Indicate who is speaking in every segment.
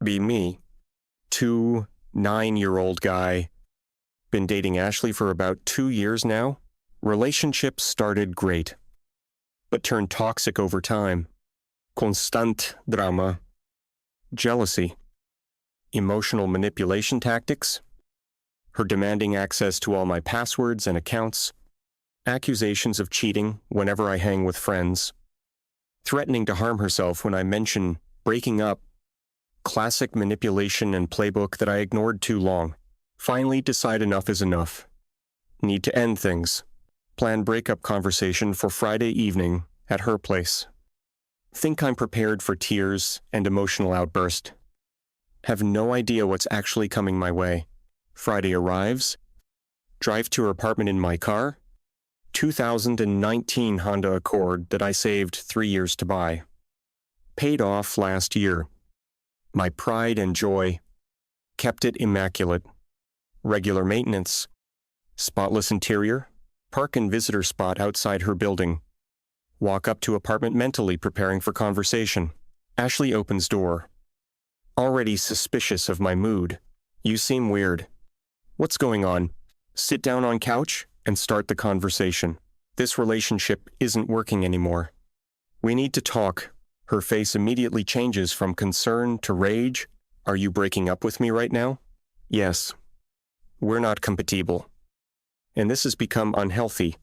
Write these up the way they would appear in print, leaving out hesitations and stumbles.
Speaker 1: Be me. 9-year-old guy. Been dating Ashley for about 2 years now. Relationship started great, but turned toxic over time. Constant drama. Jealousy. Emotional manipulation tactics. Her demanding access to all my passwords and accounts. Accusations of cheating whenever I hang with friends. Threatening to harm herself when I mention breaking up. Classic manipulation and playbook that I ignored too long. Finally decide enough is enough. Need to end things. Plan breakup conversation for Friday evening at her place. Think I'm prepared for tears and emotional outburst. Have no idea what's actually coming my way. Friday arrives. Drive to her apartment in my car. 2019 Honda Accord that I saved 3 years to buy. Paid off last year. My pride and joy. Kept it immaculate. Regular maintenance. Spotless interior. Park and visitor spot outside her building. Walk up to apartment mentally preparing for conversation. Ashley opens door. Already suspicious of my mood. You seem weird. What's going on? Sit down on couch and start the conversation. This relationship isn't working anymore. We need to talk. Her face immediately changes from concern to rage. Are you breaking up with me right now? Yes. We're not compatible. And this has become unhealthy.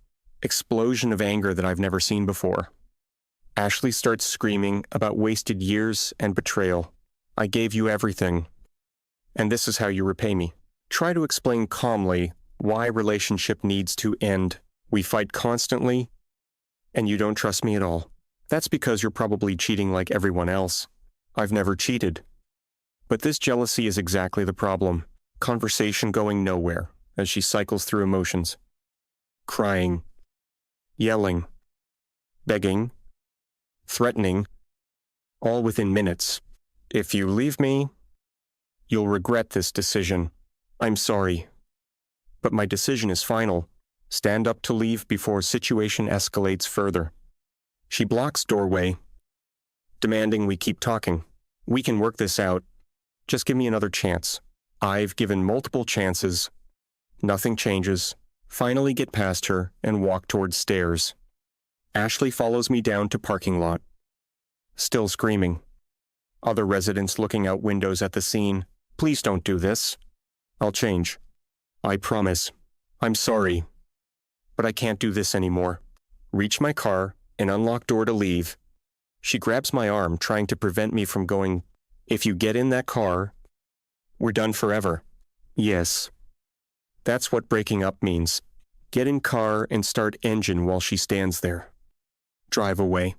Speaker 1: Explosion of anger that I've never seen before. Ashley starts screaming about wasted years and betrayal. I gave you everything. And this is how you repay me. Try to explain calmly why relationship needs to end. We fight constantly, and you don't trust me at all. That's because you're probably cheating like everyone else. I've never cheated. But this jealousy is exactly the problem. Conversation going nowhere as she cycles through emotions. Crying. Yelling. Begging. Threatening. All within minutes. If you leave me, you'll regret this decision. I'm sorry. But my decision is final. Stand up to leave before situation escalates further. She blocks doorway, demanding we keep talking. We can work this out. Just give me another chance. I've given multiple chances. Nothing changes. Finally get past her and walk towards stairs. Ashley follows me down to parking lot. Still screaming. Other residents looking out windows at the scene. Please don't do this. I'll change. I promise. I'm sorry. But I can't do this anymore. Reach my car and unlock door to leave. She grabs my arm, trying to prevent me from going. If you get in that car, we're done forever. Yes. That's what breaking up means. Get in car and start engine while she stands there. Drive away.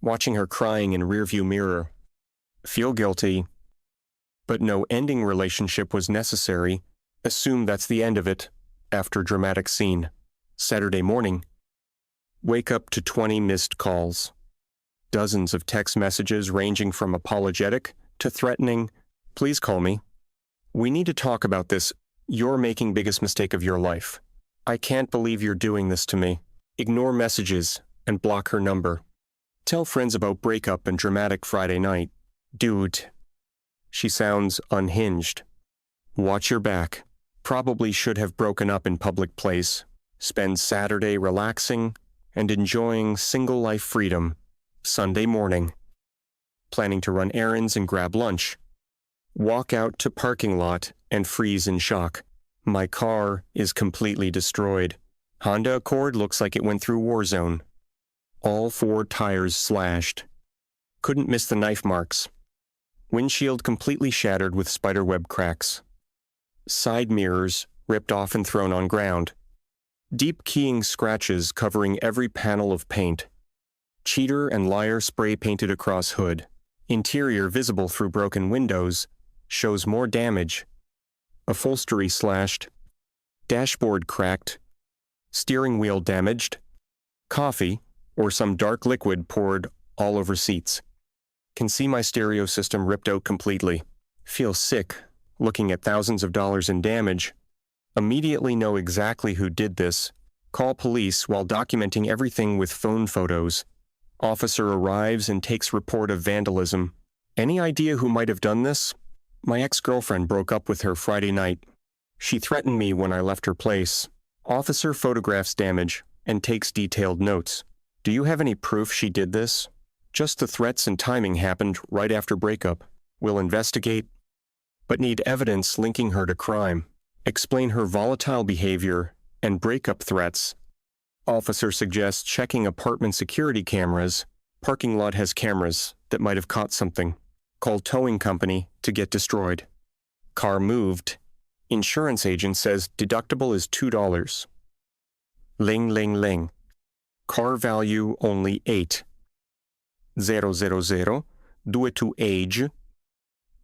Speaker 1: Watching her crying in rearview mirror. Feel guilty. But no ending relationship was necessary. Assume that's the end of it. After dramatic scene. Saturday morning. Wake up to 20 missed calls. Dozens of text messages ranging from apologetic to threatening. Please call me. We need to talk about this. You're making biggest mistake of your life. I can't believe you're doing this to me. Ignore messages and block her number. Tell friends about breakup and dramatic Friday night. Dude. She sounds unhinged. Watch your back. Probably should have broken up in public place. Spend Saturday relaxing and enjoying single life freedom. Sunday morning. Planning to run errands and grab lunch. Walk out to parking lot and freeze in shock. My car is completely destroyed. Honda Accord looks like it went through war zone. All 4 tires slashed. Couldn't miss the knife marks. Windshield completely shattered with spiderweb cracks. Side mirrors ripped off and thrown on ground. Deep keying scratches covering every panel of paint. Cheater and liar spray painted across hood. Interior visible through broken windows. Shows more damage. Upholstery slashed. Dashboard cracked. Steering wheel damaged. Coffee, or some dark liquid poured all over seats. Can see my stereo system ripped out completely. Feel sick, looking at thousands of dollars in damage. Immediately know exactly who did this. Call police while documenting everything with phone photos. Officer arrives and takes report of vandalism. Any idea who might have done this? My ex-girlfriend broke up with her Friday night. She threatened me when I left her place. Officer photographs damage and takes detailed notes. Do you have any proof she did this? Just the threats and timing happened right after breakup. We'll investigate, but need evidence linking her to crime. Explain her volatile behavior and breakup threats. Officer suggests checking apartment security cameras. Parking lot has cameras that might have caught something. Call towing company to get destroyed. Car moved. Insurance agent says deductible is $2. Ling ling ling. Car value only 8. 000. Due to age.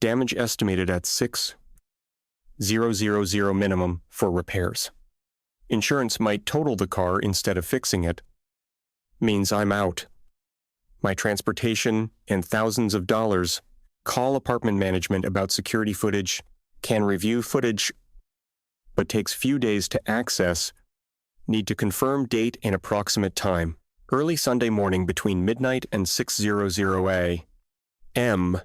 Speaker 1: Damage estimated at 6,000 minimum for repairs. Insurance might total the car instead of fixing it. Means I'm out. My transportation and thousands of dollars. Call apartment management about security footage. Can review footage, but takes few days to access. Need to confirm date and approximate time. Early Sunday morning between midnight and 6:00 a.m.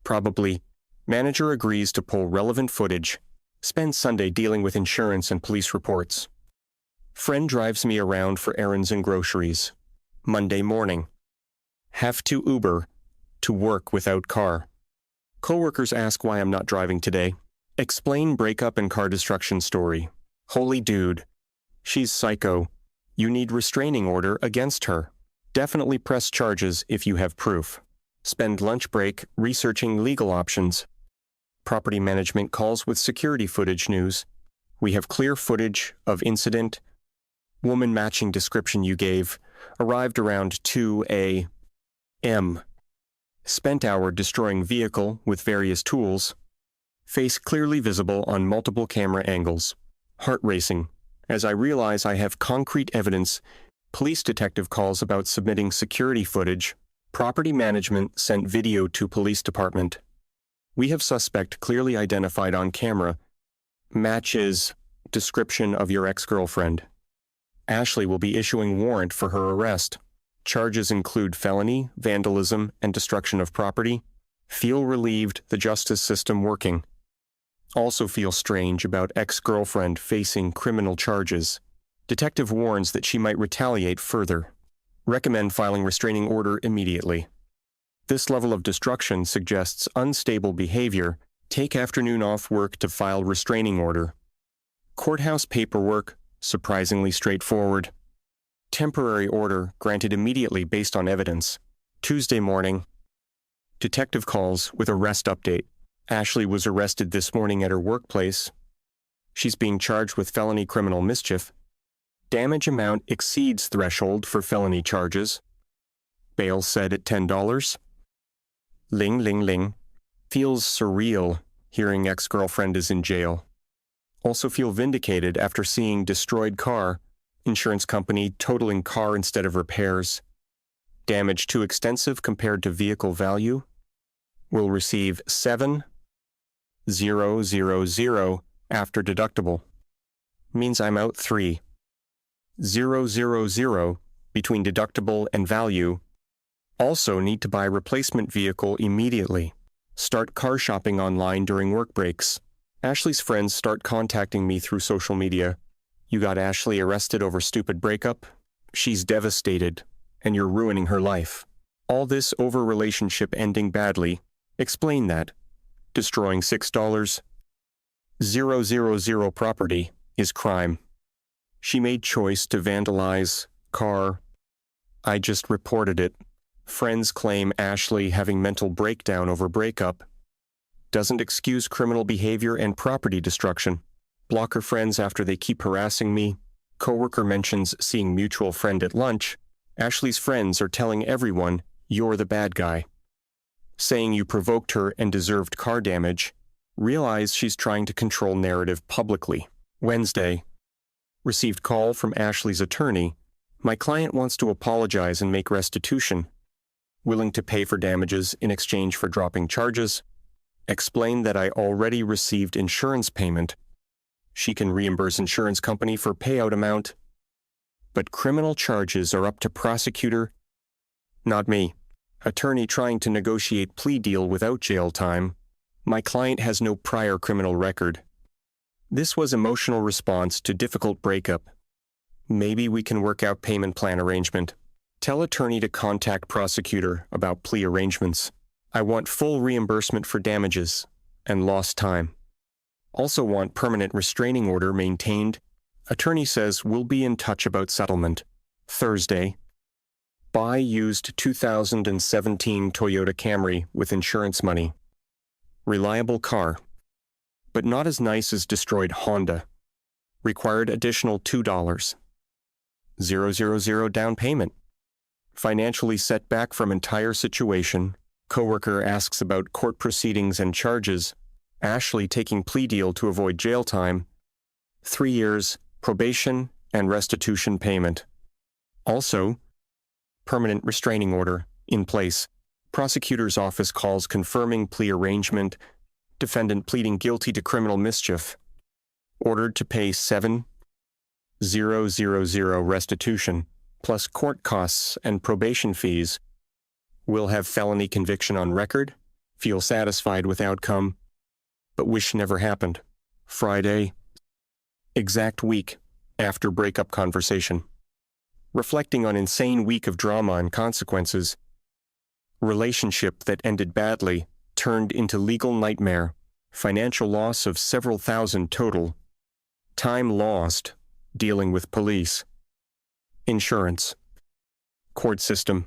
Speaker 1: Probably. Manager agrees to pull relevant footage. Spends Sunday dealing with insurance and police reports. Friend drives me around for errands and groceries. Monday morning. Have to Uber to work without car. Coworkers ask why I'm not driving today. Explain breakup and car destruction story. Holy dude. She's psycho. You need restraining order against her. Definitely press charges if you have proof. Spend lunch break researching legal options. Property management calls with security footage news. We have clear footage of incident. Woman matching description you gave. Arrived around 2 a.m. Spent hour destroying vehicle with various tools. Face clearly visible on multiple camera angles. Heart racing. As I realize I have concrete evidence, police detective calls about submitting security footage. Property management sent video to police department. We have suspect clearly identified on camera. Matches description of your ex-girlfriend. Ashley will be issuing warrant for her arrest. Charges include felony, vandalism, and destruction of property. Feel relieved the justice system working. Also feel strange about ex-girlfriend facing criminal charges. Detective warns that she might retaliate further. Recommend filing restraining order immediately. This level of destruction suggests unstable behavior. Take afternoon off work to file restraining order. Courthouse paperwork, surprisingly straightforward. Temporary order granted immediately based on evidence. Tuesday morning. Detective calls with arrest update. Ashley was arrested this morning at her workplace. She's being charged with felony criminal mischief. Damage amount exceeds threshold for felony charges. Bail set at $10. Ling ling ling. Feels surreal hearing ex-girlfriend is in jail. Also feel vindicated after seeing destroyed car. Insurance company totaling car instead of repairs. Damage too extensive compared to vehicle value. Will receive 7,000 after deductible. Means I'm out 3,000 between deductible and value. Also need to buy replacement vehicle immediately. Start car shopping online during work breaks. Ashley's friends start contacting me through social media. You got Ashley arrested over stupid breakup? She's devastated, and you're ruining her life. All this over relationship ending badly. Explain that. Destroying $6,000 property is crime. She made choice to vandalize car. I just reported it. Friends claim Ashley having mental breakdown over breakup. Doesn't excuse criminal behavior and property destruction. Block her friends after they keep harassing me. Coworker mentions seeing mutual friend at lunch. Ashley's friends are telling everyone you're the bad guy. Saying you provoked her and deserved car damage. Realize she's trying to control narrative publicly. Wednesday. Received call from Ashley's attorney. My client wants to apologize and make restitution. Willing to pay for damages in exchange for dropping charges. Explain that I already received insurance payment. She can reimburse insurance company for payout amount. But criminal charges are up to prosecutor, not me. Attorney trying to negotiate plea deal without jail time. My client has no prior criminal record. This was emotional response to difficult breakup. Maybe we can work out payment plan arrangement. Tell attorney to contact prosecutor about plea arrangements. I want full reimbursement for damages and lost time. Also want permanent restraining order maintained. Attorney says we'll be in touch about settlement. Thursday. Buy used 2017 Toyota Camry with insurance money. Reliable car, but not as nice as destroyed Honda. Required additional $2. 000 down payment. Financially set back from entire situation. Coworker asks about court proceedings and charges. Ashley taking plea deal to avoid jail time. 3 years, probation, and restitution payment. Also, permanent restraining order in place. Prosecutor's office calls confirming plea arrangement. Defendant pleading guilty to criminal mischief. Ordered to pay $7,000 restitution, plus court costs and probation fees. Will have felony conviction on record. Feel satisfied with outcome, but wish never happened. Friday. Exact week after breakup conversation. Reflecting on insane week of drama and consequences. Relationship that ended badly turned into legal nightmare. Financial loss of several thousand total. Time lost dealing with police. Insurance. Court system.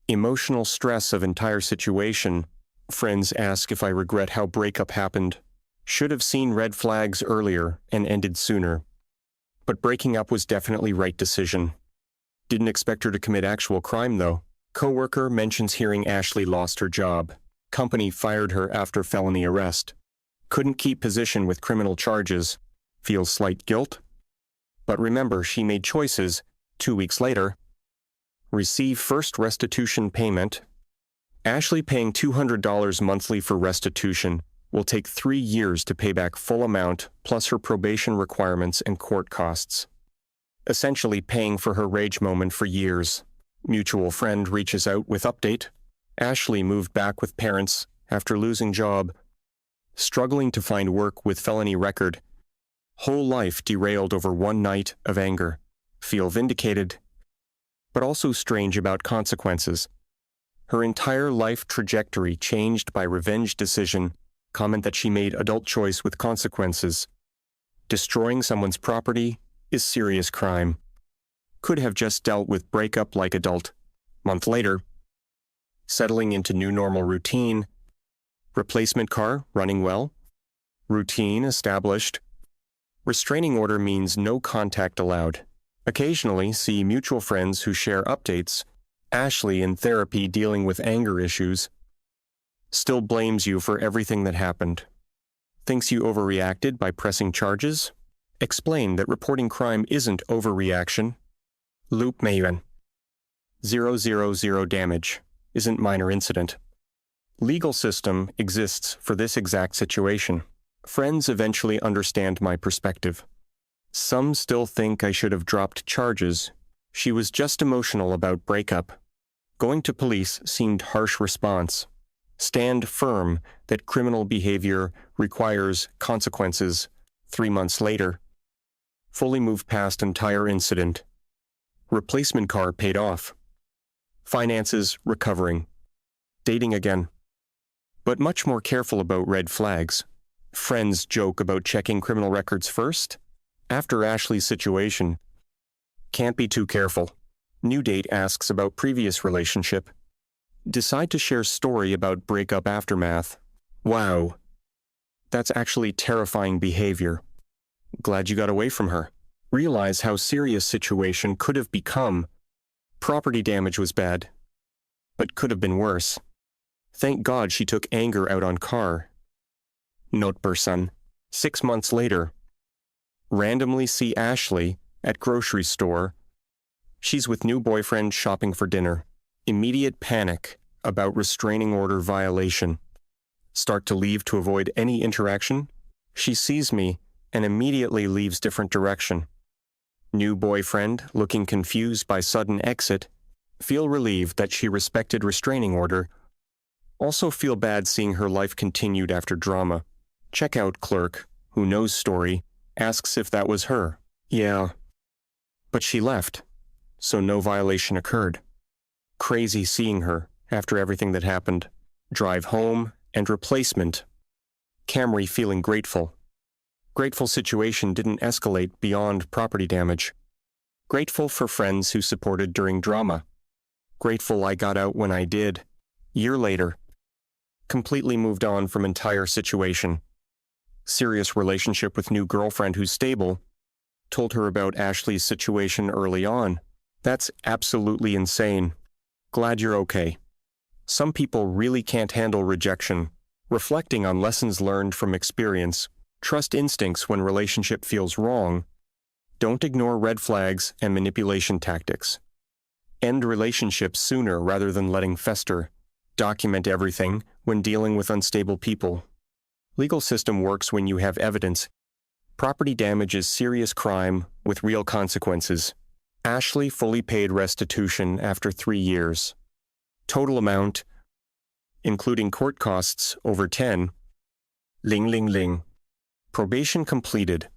Speaker 1: Emotional stress of entire situation. Friends ask if I regret how breakup happened. Should have seen red flags earlier and ended sooner. But breaking up was definitely right decision. Didn't expect her to commit actual crime though. Coworker mentions hearing Ashley lost her job. Company fired her after felony arrest. Couldn't keep position with criminal charges. Feels slight guilt. But remember, she made choices. 2 weeks later. Receive first restitution payment. Ashley paying $200 monthly for restitution. Will take 3 years to pay back full amount, plus her probation requirements and court costs. Essentially paying for her rage moment for years. Mutual friend reaches out with update. Ashley moved back with parents after losing job. Struggling to find work with felony record. Whole life derailed over one night of anger. Feel vindicated, but also strange about consequences. Her entire life trajectory changed by revenge decision. Comment that she made adult choice with consequences. Destroying someone's property is serious crime. Could have just dealt with breakup like adult. Month later. Settling into new normal routine. Replacement car running well. Routine established. Restraining order means no contact allowed. Occasionally see mutual friends who share updates. Ashley in therapy dealing with anger issues. Still blames you for everything that happened. Thinks you overreacted by pressing charges. Explain that reporting crime isn't overreaction. Loop Mayuan. 000 damage. Isn't minor incident. Legal system exists for this exact situation. Friends eventually understand my perspective. Some still think I should have dropped charges. She was just emotional about breakup. Going to police seemed harsh response. Stand firm that criminal behavior requires consequences. 3 months later. Fully moved past entire incident. Replacement car paid off. Finances recovering. Dating again. But much more careful about red flags. Friends joke about checking criminal records first. After Ashley's situation. Can't be too careful. New date asks about previous relationship. Decide to share story about breakup aftermath. Wow. That's actually terrifying behavior. Glad you got away from her. Realize how serious situation could have become. Property damage was bad, but could have been worse. Thank God she took anger out on car. Note person. 6 months later. Randomly see Ashley at grocery store. She's with new boyfriend shopping for dinner. Immediate panic about restraining order violation. Start to leave to avoid any interaction. She sees me and immediately leaves different direction. New boyfriend looking confused by sudden exit. Feel relieved that she respected restraining order. Also feel bad seeing her life continued after drama. Check out clerk, who knows story, asks if that was her. Yeah. But she left, so no violation occurred. Crazy seeing her after everything that happened. Drive home and replacement. Camry feeling grateful. Grateful situation didn't escalate beyond property damage. Grateful for friends who supported during drama. Grateful I got out when I did. Year later. Completely moved on from entire situation. Serious relationship with new girlfriend who's stable. Told her about Ashley's situation early on. That's absolutely insane. Glad you're okay. Some people really can't handle rejection. Reflecting on lessons learned from experience. Trust instincts when relationship feels wrong. Don't ignore red flags and manipulation tactics. End relationships sooner rather than letting fester. Document everything when dealing with unstable people. Legal system works when you have evidence. Property damage is serious crime with real consequences. Ashley fully paid restitution after 3 years. Total amount, including court costs, over 10. Ling ling ling. Probation completed.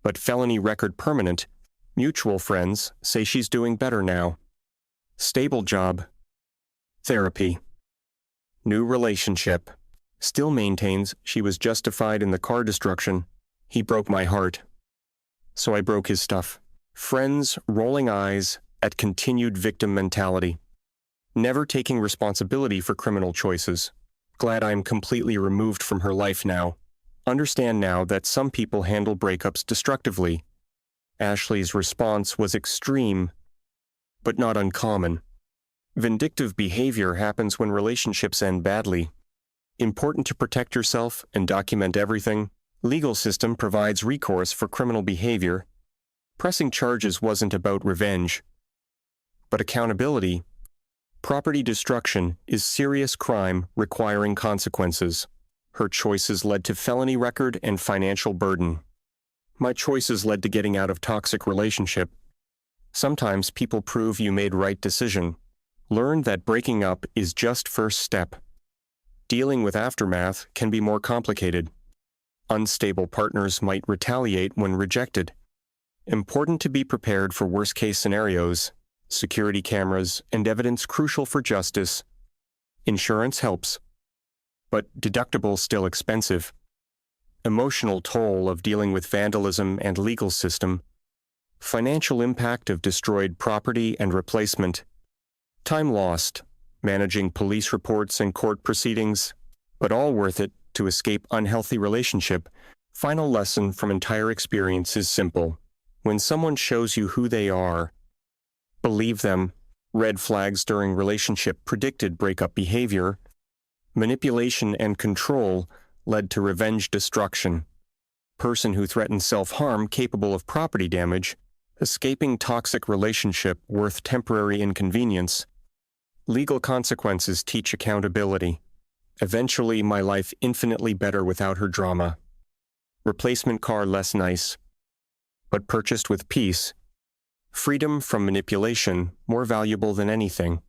Speaker 1: But felony record permanent. Mutual friends say she's doing better now. Stable job. Therapy. New relationship. Still maintains she was justified in the car destruction. He broke my heart. So I broke his stuff. Friends rolling eyes at continued victim mentality. Never taking responsibility for criminal choices. Glad I'm completely removed from her life now. Understand now that some people handle breakups destructively. Ashley's response was extreme, but not uncommon. Vindictive behavior happens when relationships end badly. Important to protect yourself and document everything. Legal system provides recourse for criminal behavior. Pressing charges wasn't about revenge, but accountability. Property destruction is serious crime requiring consequences. Her choices led to felony record and financial burden. My choices led to getting out of toxic relationship. Sometimes people prove you made right decision. Learn that breaking up is just first step. Dealing with aftermath can be more complicated. Unstable partners might retaliate when rejected. Important to be prepared for worst-case scenarios. Security cameras and evidence crucial for justice. Insurance helps, but deductible still expensive. Emotional toll of dealing with vandalism and legal system. Financial impact of destroyed property and replacement. Time lost, managing police reports and court proceedings, but all worth it to escape unhealthy relationship. Final lesson from entire experience is simple. When someone shows you who they are, believe them. Red flags during relationship predicted breakup behavior. Manipulation and control led to revenge destruction. Person who threatens self-harm capable of property damage. Escaping toxic relationship worth temporary inconvenience. Legal consequences teach accountability. Eventually my life infinitely better without her drama. Replacement car less nice, but purchased with peace. Freedom from manipulation more valuable than anything.